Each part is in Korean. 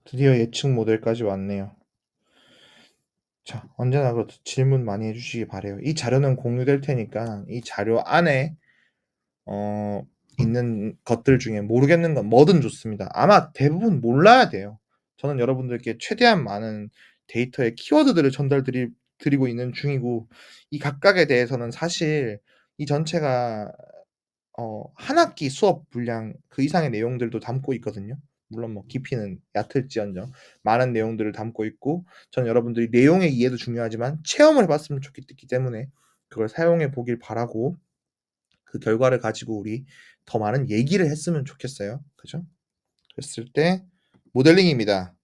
드디어 예측 모델까지 왔네요. 자, 언제나 그렇듯 질문 많이 해주시기 바래요. 이 자료는 공유될 테니까 이 자료 안에 어, 있는 것들 중에 모르겠는 건 뭐든 좋습니다. 아마 대부분 몰라야 돼요. 저는 여러분들께 최대한 많은 데이터의 키워드들을 드리고 있는 중이고, 이 각각에 대해서는 사실 이 전체가 한 학기 수업 분량 그 이상의 내용들도 담고 있거든요. 물론 뭐 깊이는 얕을지언정 많은 내용들을 담고 있고, 저는 여러분들이 내용의 이해도 중요하지만 체험을 해 봤으면 좋겠기 때문에 그걸 사용해 보길 바라고, 그 결과를 가지고 우리 더 많은 얘기를 했으면 좋겠어요. 그죠? 그랬을 때 모델링입니다.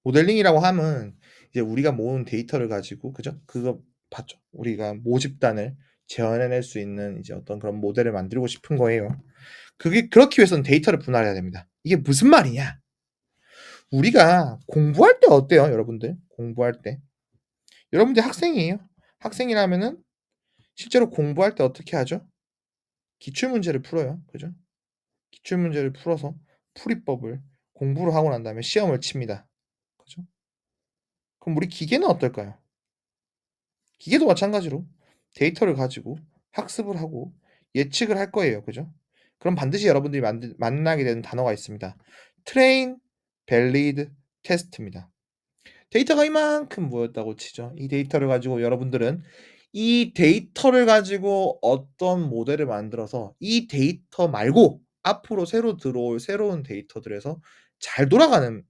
모델링이라고 함은 이제 우리가 모은 데이터를 가지고, 그죠? 그거 봤죠? 우리가 모집단을 재현해낼 수 있는 이제 어떤 그런 모델을 만들고 싶은 거예요. 그렇기 위해서는 데이터를 분할해야 됩니다. 이게 무슨 말이냐? 우리가 공부할 때 어때요, 여러분들? 공부할 때. 여러분들 학생이에요. 학생이라면은 실제로 공부할 때 어떻게 하죠? 기출문제를 풀어요. 그죠? 기출문제를 풀어서 풀이법을 공부를 하고 난 다음에 시험을 칩니다. 그죠? 그럼 우리 기계는 어떨까요? 기계도 마찬가지로 데이터를 가지고 학습을 하고 예측을 할 거예요. 그죠? 그럼 반드시 여러분들이 만나게 되는 단어가 있습니다. train, valid, test입니다. 데이터가 이만큼 모였다고 치죠. 이 데이터를 가지고 여러분들은 이 데이터를 가지고 어떤 모델을 만들어서 이 데이터 말고 앞으로 새로 들어올 새로운 데이터들에서 잘 돌아가는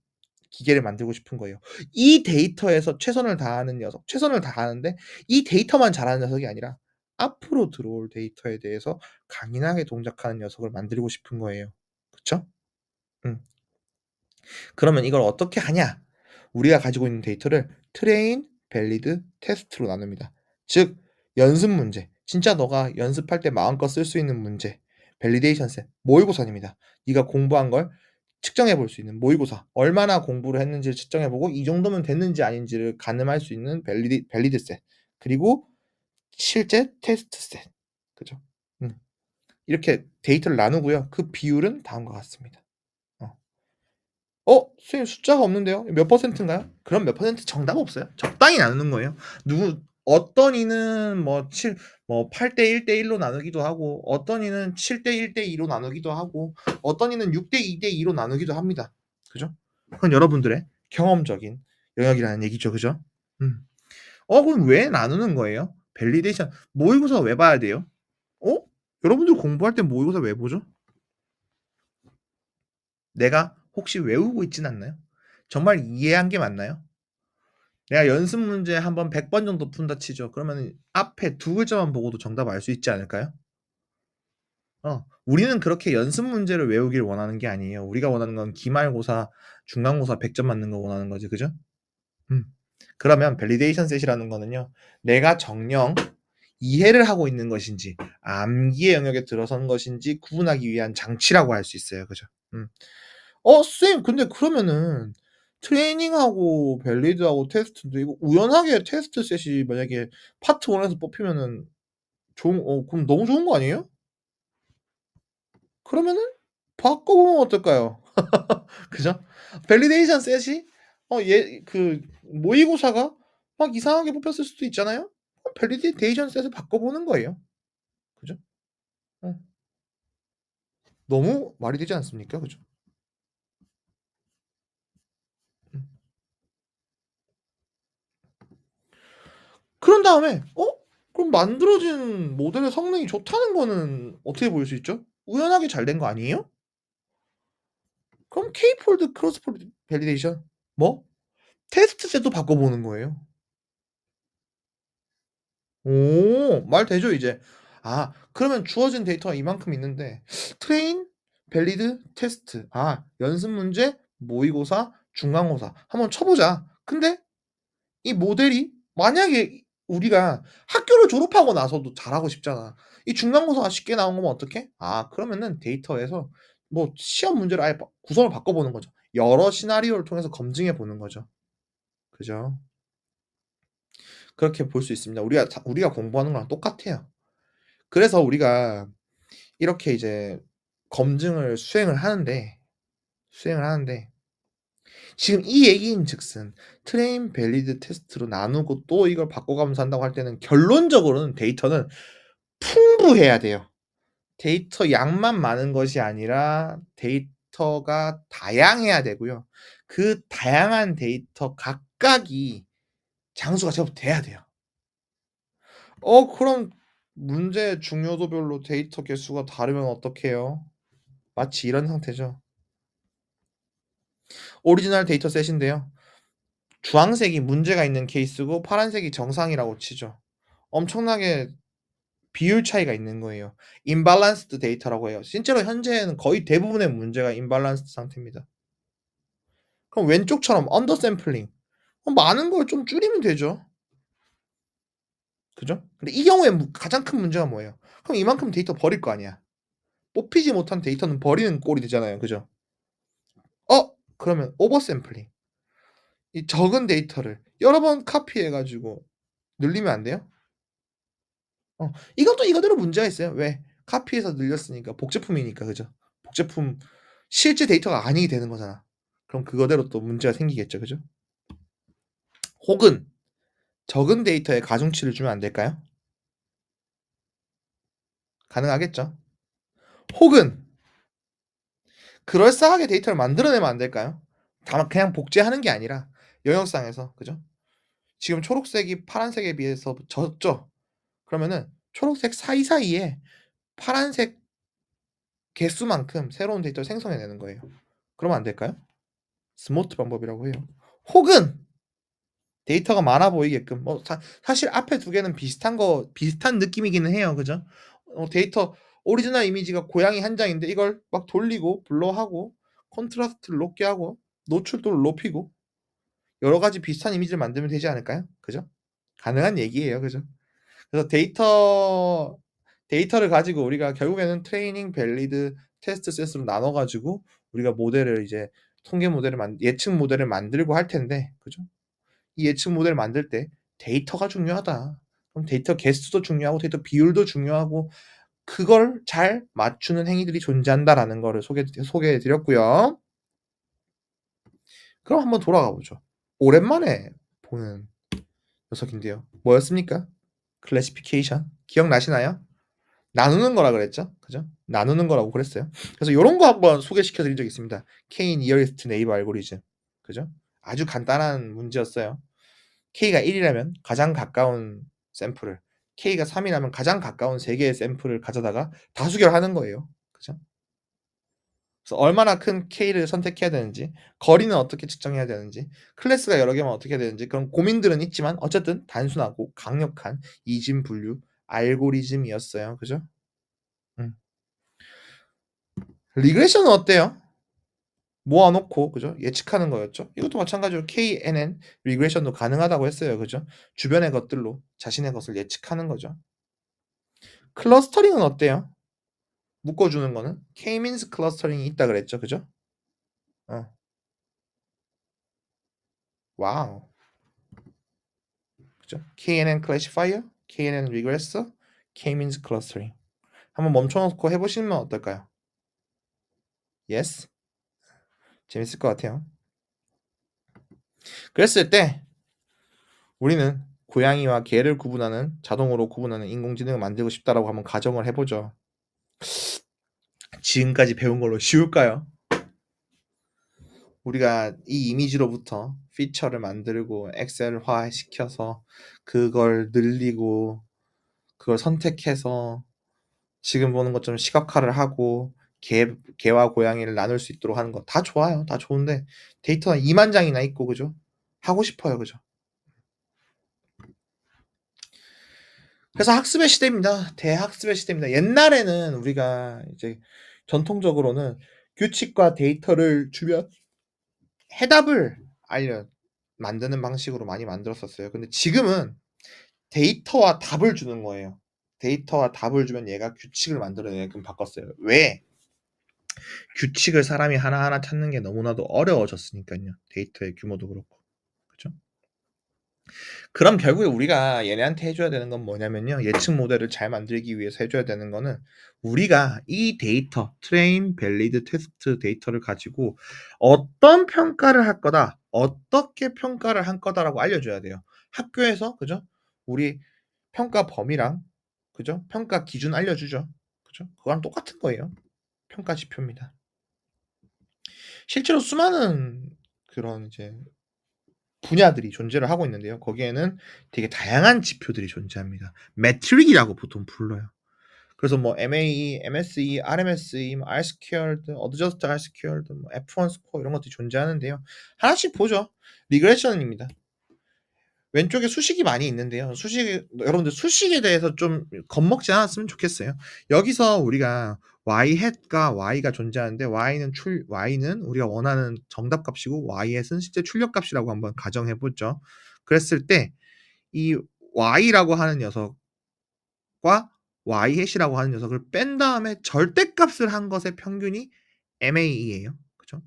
기계를 만들고 싶은 거예요. 이 데이터에서 최선을 다하는 녀석, 최선을 다하는데 이 데이터만 잘하는 녀석이 아니라 앞으로 들어올 데이터에 대해서 강인하게 동작하는 녀석을 만들고 싶은 거예요. 그쵸? 음. 그러면 이걸 어떻게 하냐? 우리가 가지고 있는 데이터를 트레인, 밸리드, 테스트로 나눕니다. 즉 연습 문제, 진짜 너가 연습할 때 마음껏 쓸 수 있는 문제, 밸리데이션 셋, 모의고사입니다. 네가 공부한 걸 측정해 볼 수 있는 모의고사, 얼마나 공부를 했는지를 측정해 보고 이 정도면 됐는지 아닌지를 가늠할 수 있는 밸리드 셋, 그리고 실제 테스트 셋. 그죠? 이렇게 데이터를 나누고요. 그 비율은 다음과 같습니다. 어. 선생님 숫자가 없는데요. 몇 퍼센트인가요? 그럼 몇 퍼센트 정답 없어요. 적당히 나누는 거예요. 어떤 이는 뭐 8대 1대 1로 나누기도 하고, 어떤 이는 7대 1대 2로 나누기도 하고, 어떤 이는 6대 2대 2로 나누기도 합니다. 그죠? 그건 여러분들의 경험적인 영역이라는 얘기죠. 그죠? 음. 그럼 왜 나누는 거예요? 밸리데이션 모의고사 왜 봐야 돼요? 어? 여러분들 공부할 때 모의고사 왜 보죠? 내가 혹시 외우고 있진 않나요? 정말 이해한 게 맞나요? 내가 연습 문제 한번 100번 정도 푼다 치죠. 그러면 앞에 두 글자만 보고도 정답 알 수 있지 않을까요? 우리는 그렇게 연습 문제를 외우길 원하는 게 아니에요. 우리가 원하는 건 기말고사, 중간고사 100점 맞는 거 원하는 거지. 그죠? 음. 그러면 밸리데이션 셋이라는 거는요. 내가 정녕 이해를 하고 있는 것인지 암기의 영역에 들어선 것인지 구분하기 위한 장치라고 할 수 있어요. 그죠? 음. 쌤, 근데 그러면은 트레이닝하고 밸리드하고 테스트인데 이거 우연하게 테스트 셋이 만약에 파트 1에서 뽑히면은 그럼 너무 좋은 거 아니에요? 그러면은 바꿔보면 어떨까요? 그죠? 밸리데이션 셋이 모의고사가 막 이상하게 뽑혔을 수도 있잖아요. 밸리데이션 셋을 바꿔보는 거예요. 그죠? 어, 너무 말이 되지 않습니까? 그죠? 음. 그런 다음에 그럼 만들어진 모델의 성능이 좋다는 거는 어떻게 보일 수 있죠? 우연하게 잘 된 거 아니에요? 그럼 K-폴드 크로스 폴드 밸리데이션 뭐 테스트 셋도 바꿔보는 거예요. 오, 말 되죠, 이제. 그러면 주어진 데이터가 이만큼 있는데 트레인, 밸리드, 테스트. 연습 문제, 모의고사, 중간고사 한번 쳐보자. 근데 이 모델이 만약에 우리가 학교를 졸업하고 나서도 잘하고 싶잖아. 이 중간고사가 쉽게 나온 거면 어떡해? 그러면은 데이터에서 뭐 시험 문제를 아예 구성을 바꿔보는 거죠. 여러 시나리오를 통해서 검증해 보는 거죠. 그죠? 그렇게 볼 수 있습니다. 우리가 공부하는 거랑 똑같아요. 그래서 우리가 이렇게 이제 검증을 수행을 하는데 지금 이 얘기인즉슨 트레인 밸리드 테스트로 나누고 또 이걸 바꿔가면서 한다고 할 때는 결론적으로는 데이터는 풍부해야 돼요. 데이터 양만 많은 것이 아니라 데이터가 다양해야 되고요. 그 다양한 데이터 각각이 장수가 제법 돼야 돼요. 그럼 문제의 중요도별로 데이터 개수가 다르면 어떡해요? 마치 이런 상태죠. 오리지널 데이터셋인데요. 주황색이 문제가 있는 케이스고 파란색이 정상이라고 치죠. 엄청나게 비율 차이가 있는 거예요. imbalanced 데이터라고 해요. 실제로 현재는 거의 대부분의 문제가 imbalanced 상태입니다. 그럼 왼쪽처럼 언더샘플링 많은 걸 좀 줄이면 되죠. 그죠? 근데 이 경우에 가장 큰 문제가 뭐예요? 그럼 이만큼 데이터 버릴 거 아니야. 뽑히지 못한 데이터는 버리는 꼴이 되잖아요. 그죠? 그러면 오버샘플링. 이 적은 데이터를 여러 번 카피해 가지고 늘리면 안 돼요? 이것도 이거대로 문제가 있어요. 왜? 카피해서 늘렸으니까 복제품이니까. 그죠? 복제품 실제 데이터가 아니게 되는 거잖아. 그럼 그거대로 또 문제가 생기겠죠. 그죠? 혹은 적은 데이터에 가중치를 주면 안 될까요? 가능하겠죠. 혹은 그럴싸하게 데이터를 만들어내면 안 될까요? 다만 그냥 복제하는 게 아니라 영역상에서 그죠? 지금 초록색이 파란색에 비해서 졌죠. 그러면은 초록색 사이사이에 파란색 개수만큼 새로운 데이터를 생성해내는 거예요. 그러면 안 될까요? 스모트 방법이라고 해요. 혹은 데이터가 많아 보이게끔 사실 앞에 두 개는 비슷한 느낌이기는 해요. 그죠? 데이터 오리지널 이미지가 고양이 한 장인데 이걸 막 돌리고 블러하고 컨트라스트를 높게 하고 노출도를 높이고 여러 가지 비슷한 이미지를 만들면 되지 않을까요? 그죠? 가능한 얘기예요. 그죠? 그래서 데이터를 가지고 우리가 결국에는 트레이닝 밸리드 테스트 셋으로 나눠 가지고 우리가 모델을 이제 통계 모델을 예측 모델을 만들고 할 텐데 그죠? 이 예측 모델을 만들 때 데이터가 중요하다. 그럼 데이터 개수도 중요하고 데이터 비율도 중요하고 그걸 잘 맞추는 행위들이 존재한다라는 거를 소개해 드렸고요. 그럼 한번 돌아가 보죠. 오랜만에 보는 녀석인데요. 뭐였습니까? 클래시피케이션. 기억나시나요? 나누는 거라 그랬죠. 그죠? 나누는 거라고 그랬어요. 그래서 요런 거 한번 소개시켜 드린 적이 있습니다. K nearest neighbor 알고리즘. 그죠? 아주 간단한 문제였어요. K가 1이라면 가장 가까운 샘플을, K가 3이라면 가장 가까운 3개의 샘플을 가져다가 다수결하는 거예요. 그죠? 그래서 얼마나 큰 K를 선택해야 되는지, 거리는 어떻게 측정해야 되는지, 클래스가 여러 개면 어떻게 해야 되는지 그런 고민들은 있지만 어쨌든 단순하고 강력한 이진 분류 알고리즘이었어요. 그죠? 음. 리그레션은 어때요? 모아 놓고 그죠? 예측하는 거였죠. 이것도 마찬가지로 KNN 리그레션도 가능하다고 했어요. 그죠? 주변의 것들로 자신의 것을 예측하는 거죠. 클러스터링은 어때요? 묶어 주는 거는 K-means 클러스터링이 있다 그랬죠. 그죠? 어. 와우. 그죠? KNN classifier, KNN regressor, K-means clustering. 한번 멈춰 놓고 해 보시면 어떨까요? Yes. 재밌을 것 같아요. 그랬을 때 우리는 고양이와 개를 구분하는 자동으로 구분하는 인공지능을 만들고 싶다라고 한번 가정을 해 보죠. 지금까지 배운 걸로 쉬울까요? 우리가 이 이미지로부터 피처를 만들고 엑셀화 시켜서 그걸 늘리고 그걸 선택해서 지금 보는 것처럼 시각화를 하고 개와 고양이를 나눌 수 있도록 하는 거 다 좋아요. 다 좋은데 데이터가 2만 장이나 있고 그죠? 하고 싶어요. 그죠? 그래서 학습의 시대입니다. 대학습의 시대입니다. 옛날에는 우리가 이제 전통적으로는 규칙과 데이터를 주면 해답을 만드는 방식으로 많이 만들었었어요. 근데 지금은 데이터와 답을 주는 거예요. 데이터와 답을 주면 얘가 규칙을 만들어내게끔 바꿨어요. 왜? 규칙을 사람이 하나하나 찾는 게 너무나도 어려워졌으니까요. 데이터의 규모도 그렇고. 그죠? 그럼 결국에 우리가 얘네한테 해 줘야 되는 건 뭐냐면요. 예측 모델을 잘 만들기 위해서 해 줘야 되는 거는 우리가 이 데이터 트레인 밸리드 테스트 데이터를 가지고 어떤 평가를 할 거다. 어떻게 평가를 할 거다라고 알려 줘야 돼요. 학교에서 그죠? 우리 평가 범위랑 그죠? 평가 기준 알려 주죠. 그죠? 그거랑 똑같은 거예요. 평가 지표입니다. 실제로 수많은 그런 이제 분야들이 존재를 하고 있는데요. 거기에는 되게 다양한 지표들이 존재합니다. 매트릭이라고 보통 불러요. 그래서 뭐 MAE, MSE, RMSE, 뭐 R squared, adjusted R squared, 뭐 F1 스코어 이런 것들이 존재하는데요. 하나씩 보죠. 리그레션입니다. 왼쪽에 수식이 많이 있는데요. 수식 여러분들 수식에 대해서 좀 겁먹지 않았으면 좋겠어요. 여기서 우리가 y hat과 y가 존재하는데 y는 우리가 원하는 정답 값이고 y hat은 실제 출력 값이라고 한번 가정해 보죠. 그랬을 때 이 y라고 하는 녀석과 y hat이라고 하는 녀석을 뺀 다음에 절대값을 한 것의 평균이 MAE예요. 그죠?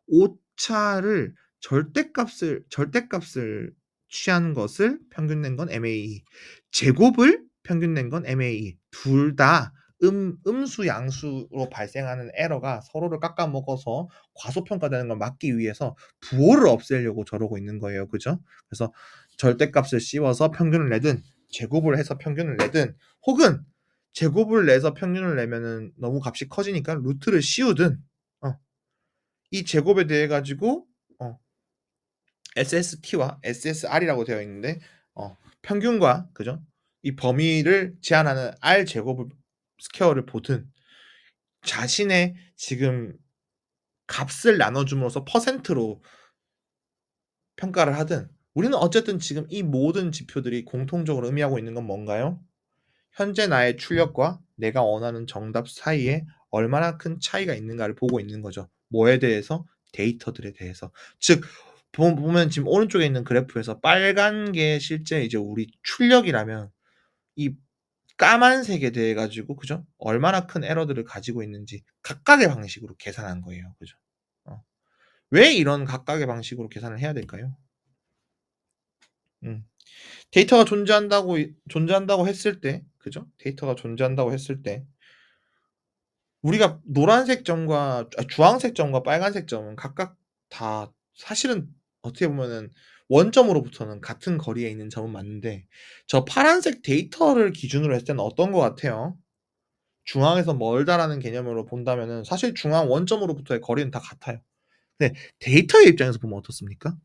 오차를 절대값을 취한 것을 평균 낸 건 MAE. 제곱을 평균 낸 건 MAE. 둘 다 음수 양수로 발생하는 에러가 서로를 깎아먹어서 과소평가되는 걸 막기 위해서 부호를 없애려고 저러고 있는 거예요. 그죠? 그래서 절대값을 씌워서 평균을 내든 제곱을 해서 평균을 내든 혹은 제곱을 내서 평균을 내면은 너무 값이 커지니까 루트를 씌우든 이 제곱에 대해 가지고 어 SST와 SSR이라고 되어 있는데 평균과 그죠? 이 범위를 제한하는 R 제곱을 스퀘어를 보든 자신의 지금 값을 나눠줌으로써 퍼센트로 평가를 하든 우리는 어쨌든 지금 이 모든 지표들이 공통적으로 의미하고 있는 건 뭔가요? 현재 나의 출력과 내가 원하는 정답 사이에 얼마나 큰 차이가 있는가를 보고 있는 거죠. 뭐에 대해서? 데이터들에 대해서. 즉 보면 지금 오른쪽에 있는 그래프에서 빨간 게 실제 이제 우리 출력이라면 이 까만색에 대해 가지고 그죠? 얼마나 큰 에러들을 가지고 있는지 각각의 방식으로 계산한 거예요. 그죠? 어. 왜 이런 각각의 방식으로 계산을 해야 될까요? 음. 데이터가 존재한다고 했을 때 그죠? 데이터가 존재한다고 했을 때 우리가 노란색 점과 주황색 점과 빨간색 점은 각각 다 사실은 어떻게 보면은 원점으로부터는 같은 거리에 있는 점은 맞는데 저 파란색 데이터를 기준으로 했을 때는 어떤 것 같아요? 중앙에서 멀다라는 개념으로 본다면은 사실 중앙 원점으로부터의 거리는 다 같아요. 근데 데이터의 입장에서 보면 어떻습니까?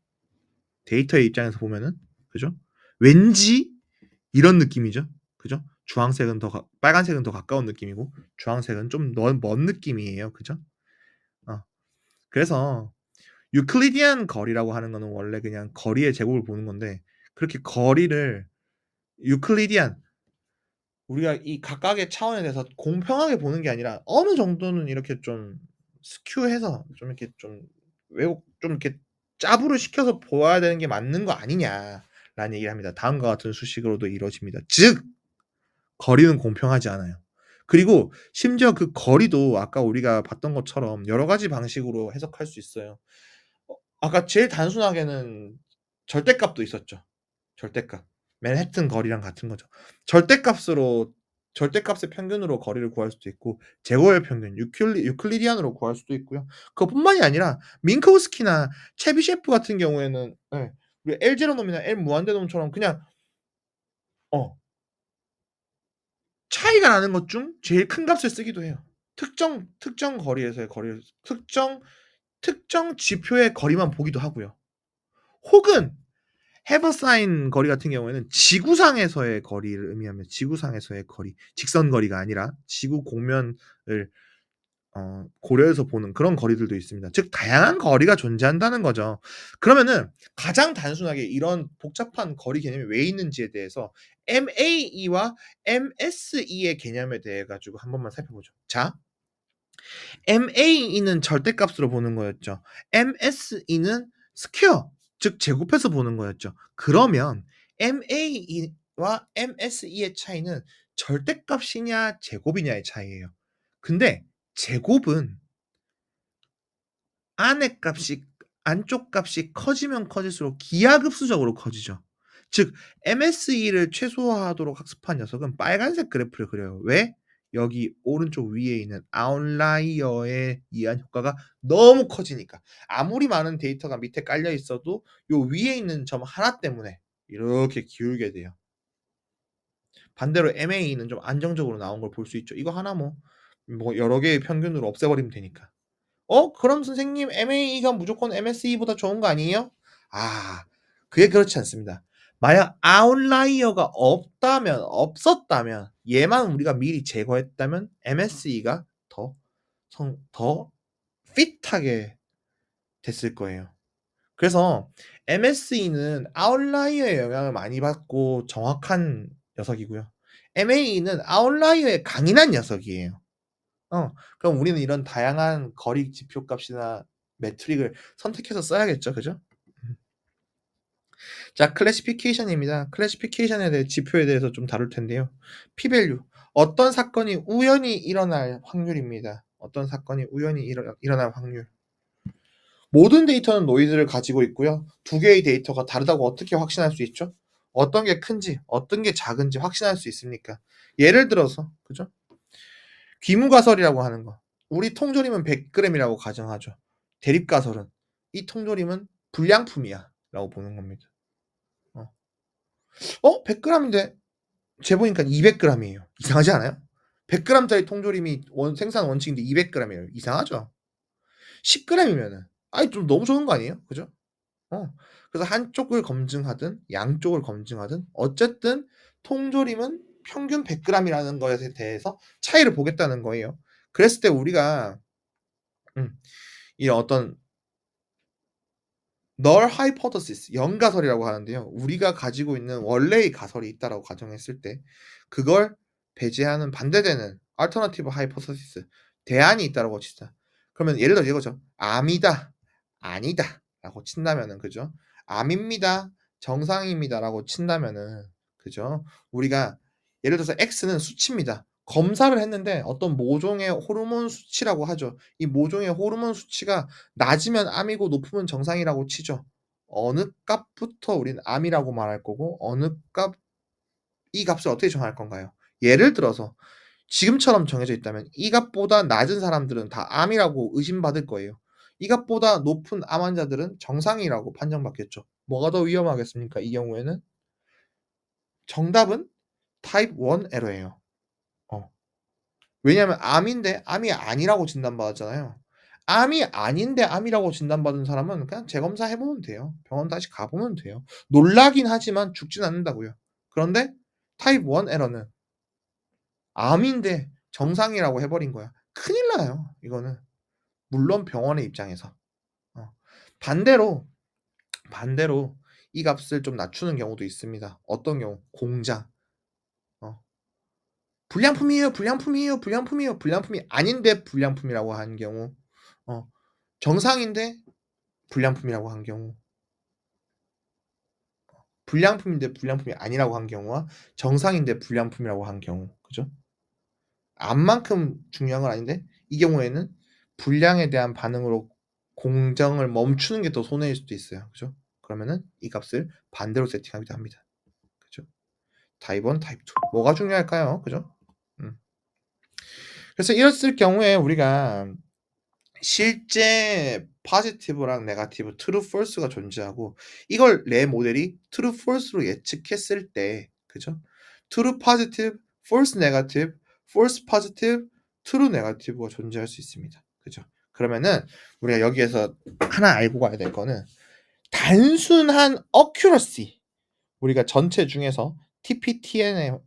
데이터의 입장에서 보면은 그죠? 왠지 이런 느낌이죠. 그죠? 주황색은 빨간색은 더 가까운 느낌이고 주황색은 좀 먼 느낌이에요. 그죠? 어. 그래서 유클리디안 거리라고 하는 거는 원래 그냥 거리의 제곱을 보는 건데 그렇게 거리를 유클리디안 우리가 이 각각의 차원에 대해서 공평하게 보는 게 아니라 어느 정도는 이렇게 좀 스큐해서 좀 이렇게 좀 왜곡 좀 이렇게 짜부를 시켜서 보아야 되는 게 맞는 거 아니냐라는 얘기를 합니다. 다음과 같은 수식으로도 이루어집니다. 즉 거리는 공평하지 않아요. 그리고 심지어 그 거리도 아까 우리가 봤던 것처럼 여러 가지 방식으로 해석할 수 있어요. 아까 제일 단순하게는 절대값도 있었죠. 절대값. 맨해튼 거리랑 같은 거죠. 절대값으로 절대값의 평균으로 거리를 구할 수도 있고 제곱의 평균 유클리디안으로 구할 수도 있고요. 그것뿐만이 아니라 민코우스키나 체비셰프 같은 경우에는 예 우리 L 제로놈이나 L 무한대놈처럼 그냥 어 차이가 나는 것 중 제일 큰 값을 쓰기도 해요. 특정 거리에서의 거리를 특정 지표의 거리만 보기도 하고요. 혹은 해버사인 거리 같은 경우에는 지구상에서의 거리를 의미하면 지구상에서의 거리, 직선 거리가 아니라 지구 공면을 고려해서 보는 그런 거리들도 있습니다. 즉 다양한 거리가 존재한다는 거죠. 그러면은 가장 단순하게 이런 복잡한 거리 개념이 왜 있는지에 대해서 MAE와 MSE의 개념에 대해 가지고 한 번만 살펴보죠. 자, MAE는 절대값으로 보는 거였죠. MSE는 스퀘어, 즉 제곱해서 보는 거였죠. 그러면 MAE와 MSE의 차이는 절대값이냐 제곱이냐의 차이예요. 근데 제곱은 안의 값이 안쪽 값이 커지면 커질수록 기하급수적으로 커지죠. 즉 MSE를 최소화하도록 학습한 녀석은 빨간색 그래프를 그려요. 왜? 여기 오른쪽 위에 있는 아웃라이어에 의한 효과가 너무 커지니까. 아무리 많은 데이터가 밑에 깔려 있어도 요 위에 있는 점 하나 때문에 이렇게 기울게 돼요. 반대로 MAE는 좀 안정적으로 나온 걸 볼 수 있죠. 이거 하나 뭐 여러 개의 평균으로 없애버리면 되니까. 그럼 선생님 MAE가 무조건 MSE보다 좋은 거 아니에요? 아 그게 그렇지 않습니다. 만약 아웃라이어가 없었다면 얘만 우리가 미리 제거했다면 MSE가 더 핏하게 됐을 거예요. 그래서 MSE는 아웃라이어의 영향을 많이 받고 정확한 녀석이고요. MAE는 아웃라이어에 강인한 녀석이에요. 그럼 우리는 이런 다양한 거리 지표 값이나 매트릭을 선택해서 써야겠죠. 그죠? 자, 클래시피케이션입니다. 클래시피케이션에 대해 지표에 대해서 좀 다룰 텐데요. P-value. 어떤 사건이 우연히 일어날 확률입니다. 어떤 사건이 우연히 일어날 확률. 모든 데이터는 노이즈를 가지고 있고요. 두 개의 데이터가 다르다고 어떻게 확신할 수 있죠? 어떤 게 큰지, 어떤 게 작은지 확신할 수 있습니까? 예를 들어서, 그죠? 귀무가설이라고 하는 거. 우리 통조림은 100g이라고 가정하죠. 대립가설은 이 통조림은 불량품이야 라고 보는 겁니다. 100g인데 재보니까 200g이에요. 이상하지 않아요? 100g짜리 통조림이 생산 원칙인데 200g이에요. 이상하죠? 10g이면은 아이 좀 너무 좋은 거 아니에요? 그죠? 그래서 한쪽을 검증하든 양쪽을 검증하든 어쨌든 통조림은 평균 100g이라는 것에 대해서 차이를 보겠다는 거예요. 그랬을 때 우리가 이 어떤 null hypothesis 영가설이라고 하는데요. 우리가 가지고 있는 원래의 가설이 있다라고 가정했을 때 그걸 배제하는 반대되는 alternative hypothesis 대안이 있다라고 칩시다. 그러면 예를 들어 이거죠. 암이다, 아니다라고 친다면은 그죠? 암입니다, 정상입니다라고 친다면은 그죠? 우리가 예를 들어서 X는 수치입니다. 검사를 했는데 어떤 모종의 호르몬 수치라고 하죠. 이 모종의 호르몬 수치가 낮으면 암이고 높으면 정상이라고 치죠. 어느 값부터 우리는 암이라고 말할 거고 어느 값 이 값을 어떻게 정할 건가요? 예를 들어서 지금처럼 정해져 있다면 이 값보다 낮은 사람들은 다 암이라고 의심받을 거예요. 이 값보다 높은 암 환자들은 정상이라고 판정받겠죠. 뭐가 더 위험하겠습니까? 이 경우에는 정답은 타입 1 에러예요. 왜냐하면 암인데 암이 아니라고 진단받았잖아요. 암이 아닌데 암이라고 진단받은 사람은 그냥 재검사 해 보면 돼요. 병원 다시 가 보면 돼요. 놀라긴 하지만 죽진 않는다고요. 그런데 타입 1 에러는 암인데 정상이라고 해 버린 거야. 큰일 나요 이거는. 물론 병원의 입장에서. 어. 반대로, 반대로 이 값을 좀 낮추는 경우도 있습니다. 어떤 경우? 공장. 어. 불량품이에요, 불량품이에요, 불량품이에요. 불량품이 아닌데 불량품이라고 하는 경우. 어. 정상인데 불량품이라고 한 경우. 불량품인데 불량품이 아니라고 한 경우와 정상인데 불량품이라고 한 경우. 그죠? 암만큼 중요한 건 아닌데 이 경우에는 불량에 대한 반응으로 공정을 멈추는 게 더 손해일 수도 있어요. 그죠? 그러면은 이 값을 반대로 세팅하기도 합니다. 그죠? 타입 1, 타입 2. 뭐가 중요할까요? 그죠? 음. 그래서 이랬을 경우에 우리가 실제 positive랑 negative, true, false가 존재하고 이걸 내 모델이 true, false로 예측했을 때 그죠? true positive, false negative, false positive, true negative가 존재할 수 있습니다. 그죠? 그러면은 우리가 여기에서 하나 알고 가야 될 거는 단순한 accuracy 우리가 전체 중에서 TPTN의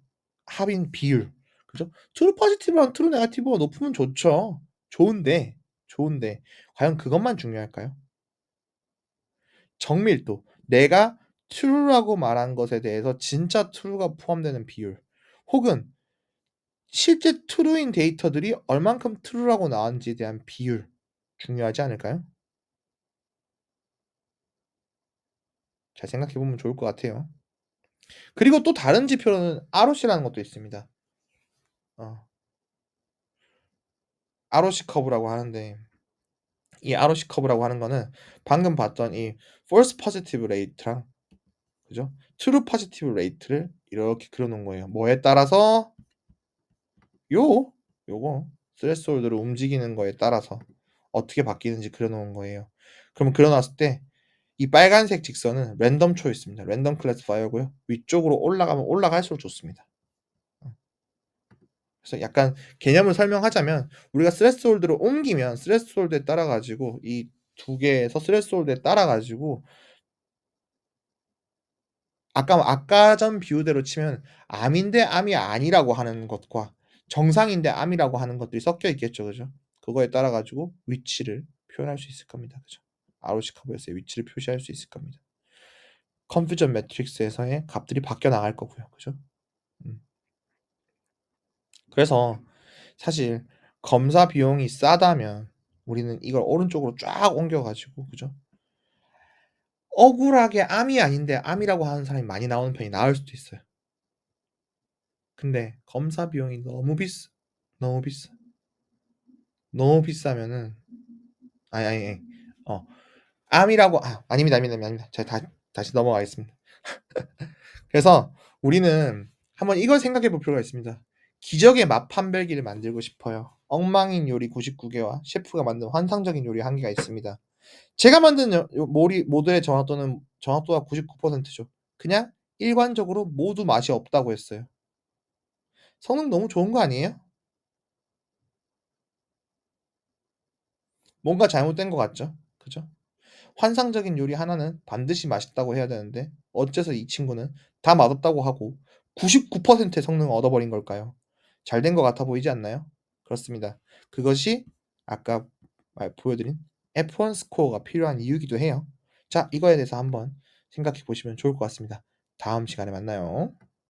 합인 비율 그죠? true positive랑 true negative가 높으면 좋죠. 좋은데 과연 그것만 중요할까요? 정밀도. 내가 true라고 말한 것에 대해서 진짜 true가 포함되는 비율 혹은 실제 true인 데이터들이 얼만큼 true라고 나왔는지에 대한 비율 중요하지 않을까요? 잘 생각해 보면 좋을 것 같아요. 그리고 또 다른 지표로는 ROC라는 것도 있습니다. 어. ROC 커브라고 하는데 이 ROC 커브라고 하는 거는 방금 봤던 이 false positive rate랑 그죠? true positive rate를 이렇게 그려 놓은 거예요. 뭐에 따라서? 요거 스레스홀드를 움직이는 거에 따라서 어떻게 바뀌는지 그려 놓은 거예요. 그럼 그려 놨을 때 이 빨간색 직선은 랜덤 초이스입니다. 랜덤 클래스파이어고요. 위쪽으로 올라가면 올라갈수록 좋습니다. 그래서 약간 개념을 설명하자면 우리가 스레스홀드를 옮기면 스레스홀드에 따라 가지고 이 두 개에서 스레스홀드에 따라 가지고 아까 전 비유대로 치면 암인데 암이 아니라고 하는 것과 정상인데 암이라고 하는 것들이 섞여 있겠죠. 그죠? 그거에 따라 가지고 위치를 표현할 수 있을 겁니다. 그죠? ROC 커브에서의 위치를 표시할 수 있을 겁니다. 컨퓨전 매트릭스에서의 값들이 바뀌어 나갈 거고요. 그죠? 그래서 사실 검사 비용이 싸다면 우리는 이걸 오른쪽으로 쫙 옮겨 가지고 그죠? 억울하게 암이 아닌데 암이라고 하는 사람이 많이 나오는 편이 나을 수도 있어요. 근데 검사 비용이 너무 비싸. 너무 비싸면은 아니. 어 암이라고 아닙니다. 제가 다시 넘어가겠습니다. 그래서 우리는 한번 이걸 생각해 볼 필요가 있습니다. 기적의 맛 판별기를 만들고 싶어요. 엉망인 요리 99개와 셰프가 만든 환상적인 요리 1개가 있습니다. 제가 만든 모델의 정확도가 99%죠. 그냥 일관적으로 모두 맛이 없다고 했어요. 성능 너무 좋은 거 아니에요? 뭔가 잘못된 것 같죠? 그죠? 환상적인 요리 하나는 반드시 맛있다고 해야 되는데 어째서 이 친구는 다 맛없다고 하고 99%의 성능을 얻어버린 걸까요? 잘 된 것 같아 보이지 않나요? 그렇습니다. 그것이 아까 보여드린 F1 스코어가 필요한 이유이기도 해요. 자, 이거에 대해서 한번 생각해 보시면 좋을 것 같습니다. 다음 시간에 만나요.